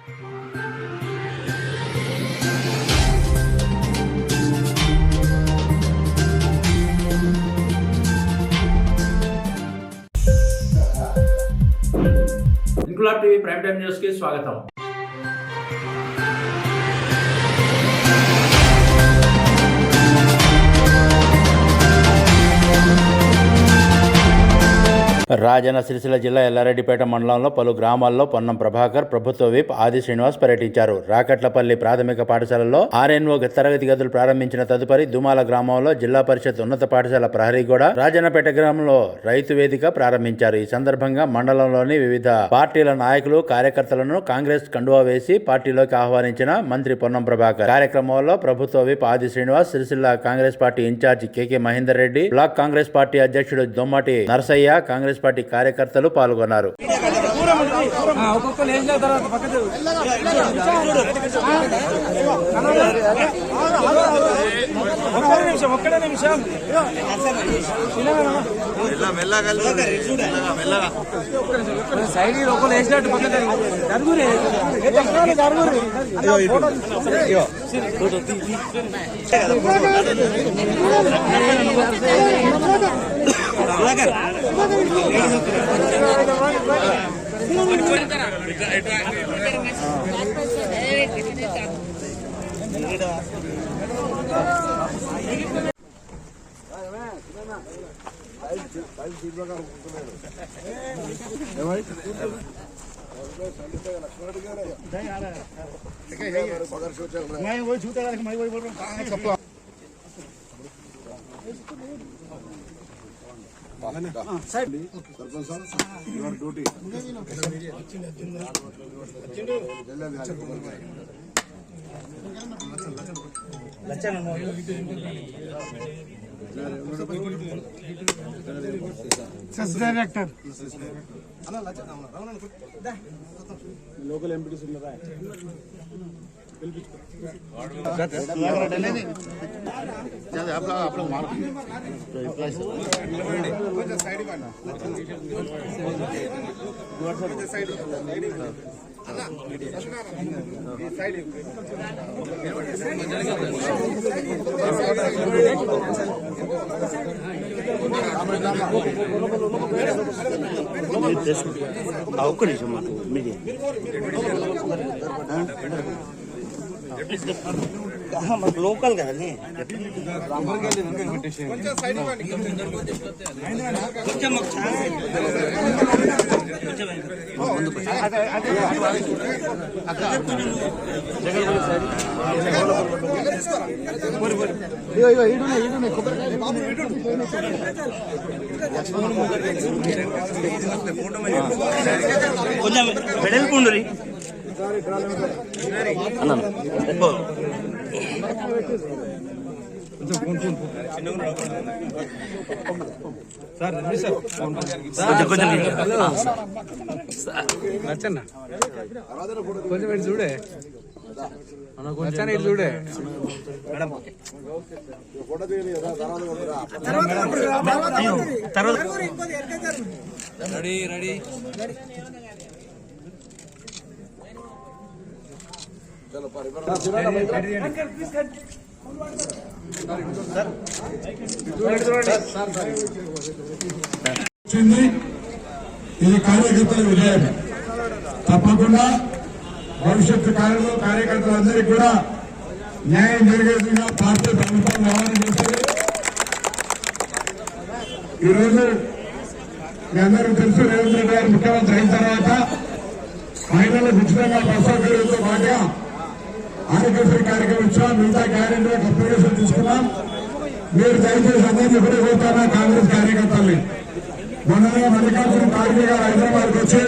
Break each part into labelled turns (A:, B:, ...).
A: Inquilab TV prime time news కి స్వాగతం. రాజన్న సిరిసిల్ల జిల్లా ఎల్లారెడ్డిపేట మండలంలో పలు గ్రామాల్లో పొన్నం ప్రభాకర్, ప్రభుత్వ విప్ ఆది శ్రీనివాస్ పర్యటించారు. రాకట్లపల్లి ప్రాథమిక పాఠశాలలో ఆర్ఎన్ఓ తరగతి గదులు ప్రారంభించిన తదుపరి దుమాల గ్రామంలో జిల్లా పరిషత్ ఉన్నత పాఠశాల ప్రహరీగూడ, రాజన్నపేట గ్రామంలో రైతు వేదిక ప్రారంభించారు. ఈ సందర్భంగా మండలంలోని వివిధ పార్టీల నాయకులు, కార్యకర్తలను కాంగ్రెస్ కండువా వేసి పార్టీలోకి ఆహ్వానించిన మంత్రి పొన్నం ప్రభాకర్. కార్యక్రమంలో ప్రభుత్వ విప్ ఆది శ్రీనివాస్, సిరిసిల్ల కాంగ్రెస్ పార్టీ ఇన్ఛార్జి కెకే మహేందర్ రెడ్డి, బ్లాక్ కాంగ్రెస్ పార్టీ అధ్యక్షుడు దొమ్మటి నర్సయ్య, కాంగ్రెస్ పార్టీ కార్యకర్తలు పాల్గొన్నారు.
B: డైరెక్టర్ లోకల్ ఎంపీటీస్ ఉన్నారా? ఒక్క నిమిషం మీడియా మాకు లోకల్ కదండి. కొంచెం వెడల్పుండ్రి కొంచెం చూడే చూడే రెడీ రెడీ
C: ఇది కార్యకర్తల విజయం. తప్పకుండా భవిష్యత్తు కాలంలో కార్యకర్తలందరికీ కూడా న్యాయం జరిగేట్టుగా పార్టీ ప్రభుత్వం వ్యవహారం చేస్తుంది. ఈరోజు మీ అందరూ తెలుసు, రేవంత్ రెడ్డి గారు ముఖ్యమంత్రి అయిన తర్వాత మహిళలకు ఉచితంగా బస్ సౌకర్యంతో పాటుగా ఆరోగ్యశ్రీ కార్యక్రమం ఇచ్చాం. మిగతా క్యాలెండర్ అప్లికేషన్ తీసుకున్నాం. మీరు దయచేసి అందరినీ కూడా కోరుతారా కాంగ్రెస్ కార్యకర్తల్ని, మొన్నగా మల్లికార్జున ఖార్గే గారు హైదరాబాద్కి వచ్చి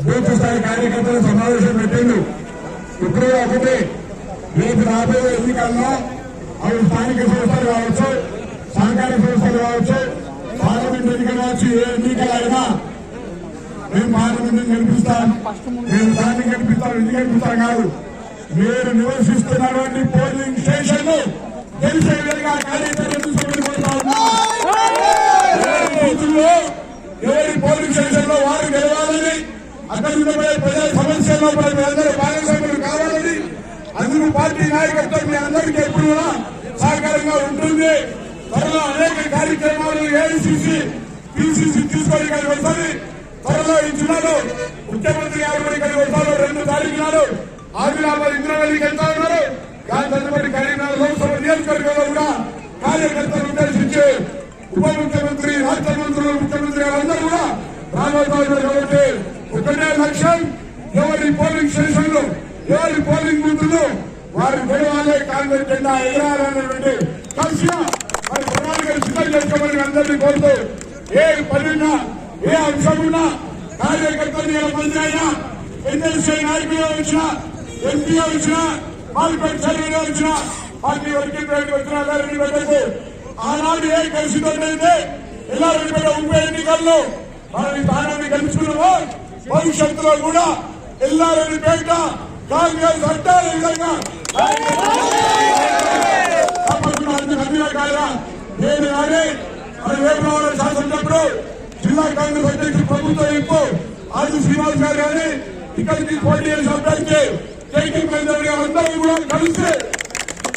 C: బూత్ స్థాయి కార్యకర్తల సమావేశం పెట్టిండు. ఇప్పుడు ఒకటి, రేపు రాబోయే ఎన్నికల్లో అవి స్థానిక సంస్థలు కావచ్చు, సహకార సంస్థలు కావచ్చు, పార్లమెంట్ ఎన్నికలు కావచ్చు, ఏ ఎన్నికలైనా మేము పార్లమెంట్ గెలిపిస్తాం, మేము దాన్ని గెలిపిస్తాం. ఎందుకు గెలిపిస్తాం కాదు, మీరు నివసిస్తున్నటువంటి పోలింగ్ స్టేషన్ గెలిచే విధంగా కార్యకర్తలు ఎవరి పోలింగ్ స్టేషన్ లో వారు గెలవాలని, అక్కడ ప్రజల సమస్యల్లో అందరూ పార్టీ నాయకత్వం మీ అందరికీ ఎప్పుడు కూడా సహకారంగా ఉంటుంది. త్వరలో అనేక కార్యక్రమాలు ఏఐసిసి పిసిసి తీసుకొని ఇక్కడికి వస్తుంది. త్వరలో ఈ జిల్లాలో ముఖ్యమంత్రి గారు కూడా ఇక్కడికి వస్తారు. 2 తారీఖు నాడు ఆదిలాబాద్ ఇంద్రవల్లికి వెళ్తా ఉన్నారు. దాని తదుపరి కరీంనగర్ లోక్సభ నియోజకవర్గంలో కూడా కార్యకర్తలు ఉద్దేశించి ఉప ముఖ్యమంత్రి, రాష్ట్ర మంత్రులు, ముఖ్యమంత్రి గారందరూ కూడా రాబోతున్నారు. కాబట్టి ఒకటే లక్ష్యం, ఎవరి పోలింగ్ స్టేషన్లు, ఎవరి పోలింగ్ బూతులు వారి గెలవాలే, కాంగ్రెస్ జెండా ఎగరాలన్నటువంటి కలిసిగా మరి ప్రణాళికలు సిద్ధం చేసుకోమని అందరినీ కోరుతూ ఏ పనున్నా ఏ అంశమున్నా కార్యకర్తలు మంత్రి అయినా, ఎన్ఎల్సీ నాయకులుగా వచ్చినా, ఎంపీగా వచ్చినా, మార్కెట్ చైర్మన్గా వచ్చినా, పార్టీ వర్కింగ్ ప్రెసిడెంట్ వచ్చినా ఎల్లారెడ్డి పెట్టదు. ఆనాడు ఏ కలిసితోనైతే ఎల్లారెడ్డి పెట్ట ఉప ఎన్నికల్లో మనం ఈ స్థానాన్ని గెలుచుకున్నామో భవిష్యత్తులో కూడా ఎల్లారెడ్డి పేట కాంగ్రెస్ అడ్డాల విధంగా అన్ని రకాలుగా నేను కానీ మరి వేపరావు శాసనసభ్యుడు జిల్లా కాంగ్రెస్ అధ్యక్షుడు ప్రభుత్వ ఇంపు ఆది శ్రీనివాస్ గారు కానీ ఇక్కడికి పోటీ చేసిన అభ్యర్థి కేటీ మహేందర్ గారు అందరూ కూడా కలిసి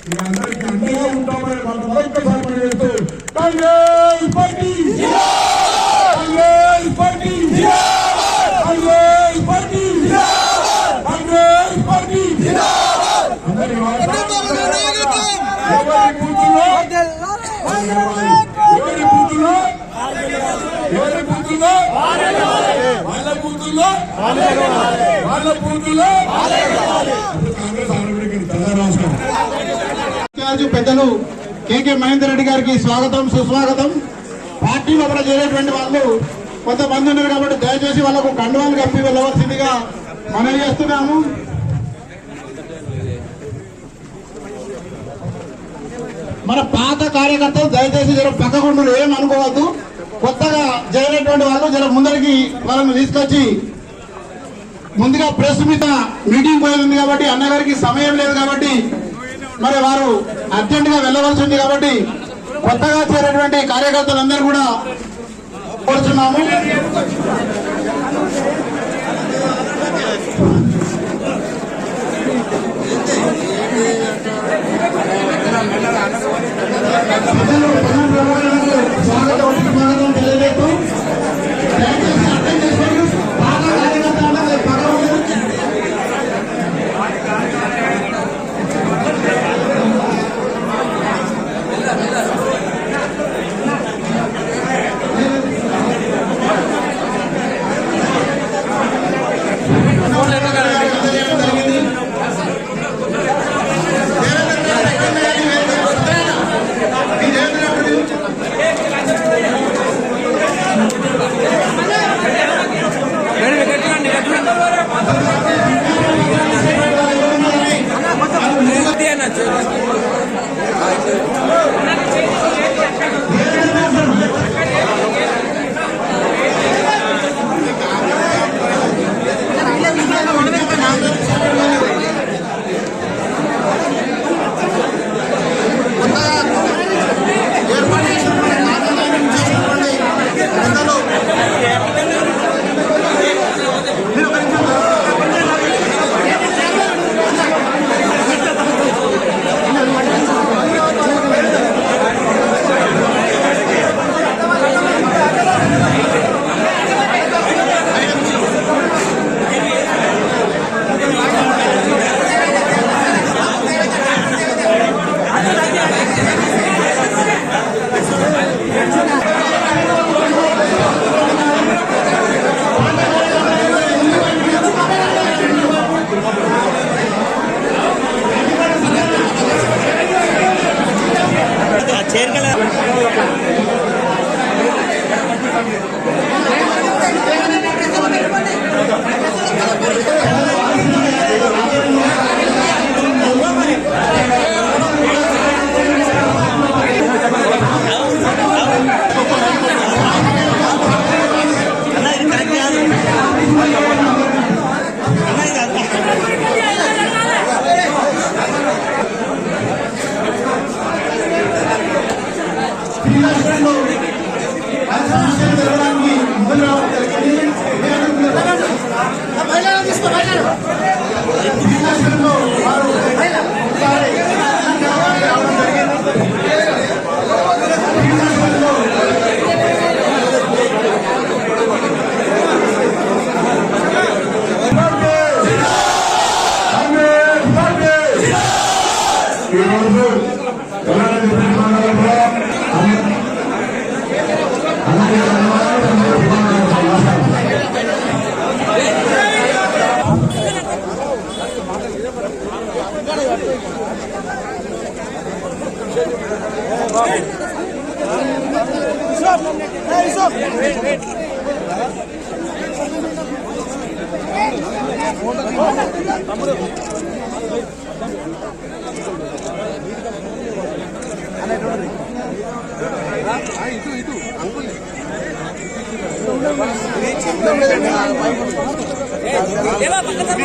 C: మీ అందరికీ అండగా ఉంటామని మాకు మరొక్కసారి పనిచేస్తూ Congress party, Congress party, Congress party, Congress party అందరి ఎవరి బూతుల్లో ఎవరి బూతుల్లో ఎవరి బూతుల్లో వాళ్ళ బూతుల్లో వాళ్ళ బూతుల్లో కాంగ్రెస్ ఆడబడికి తెల్ల రాష్ట్రం
D: పెద్దలు కేకే మహేందర్ రెడ్డి గారికి స్వాగతం, సుస్వాగతం. పార్టీ లోపల చేరేటువంటి వాళ్ళు కొంతమంది ఉన్నారు కాబట్టి దయచేసి వాళ్ళకు కండువాలు కప్పి వెళ్ళవలసిందిగా మనవి చేస్తున్నాము. మన పాత కార్యకర్తలు దయచేసి జర పక్కకుండా ఏమనుకోవద్దు. కొత్తగా చేరేటువంటి వాళ్ళు జర ముందరికి వాళ్ళని తీసుకొచ్చి ముందుగా ప్రెస్ మీటింగ్ పోయి ఉంది కాబట్టి అన్నగారికి సమయం లేదు కాబట్టి మరి వారు అర్జెంట్ గా వెళ్ళవలసి ఉంది కాబట్టి కొత్తగా చేరేటువంటి కార్యకర్తలందరూ కూడా కోరుతున్నాము. స్వాగతం స్వాగతం తెలియజేస్తూ దయచేసి అర్థం చేసుకోండి. బాగా కార్యకర్తలు పక్కన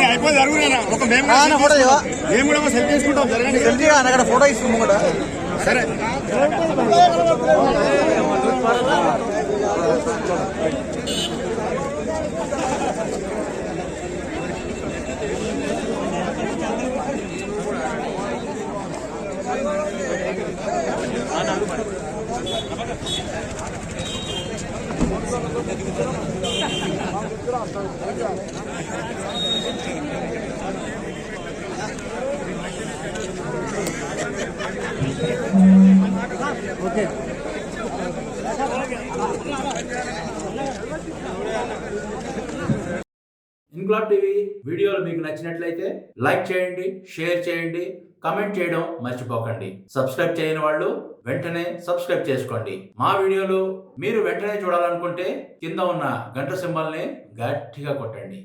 C: అయిపోయి జరుగునా ఒక మేము
D: ఫోటో
C: మేము కూడా సెల్ఫీ తీసుకుంటాం జరగండి
D: సెల్ఫీ అక్కడ ఫోటో తీసుకున్నాం కూడా
C: సరే
A: ఇన్క్లాబ్ టీవీ వీడియోలు మీకు నచ్చినట్లయితే లైక్ చేయండి, షేర్ చేయండి, కమెంట్ చేయడం మర్చిపోకండి. సబ్స్క్రైబ్ చేయని వాళ్ళు వెంటనే సబ్స్క్రైబ్ చేసుకోండి. మా వీడియోలు మీరు వెంటనే చూడాలనుకుంటే కింద ఉన్న గంట సింబల్ని గట్టిగా కొట్టండి.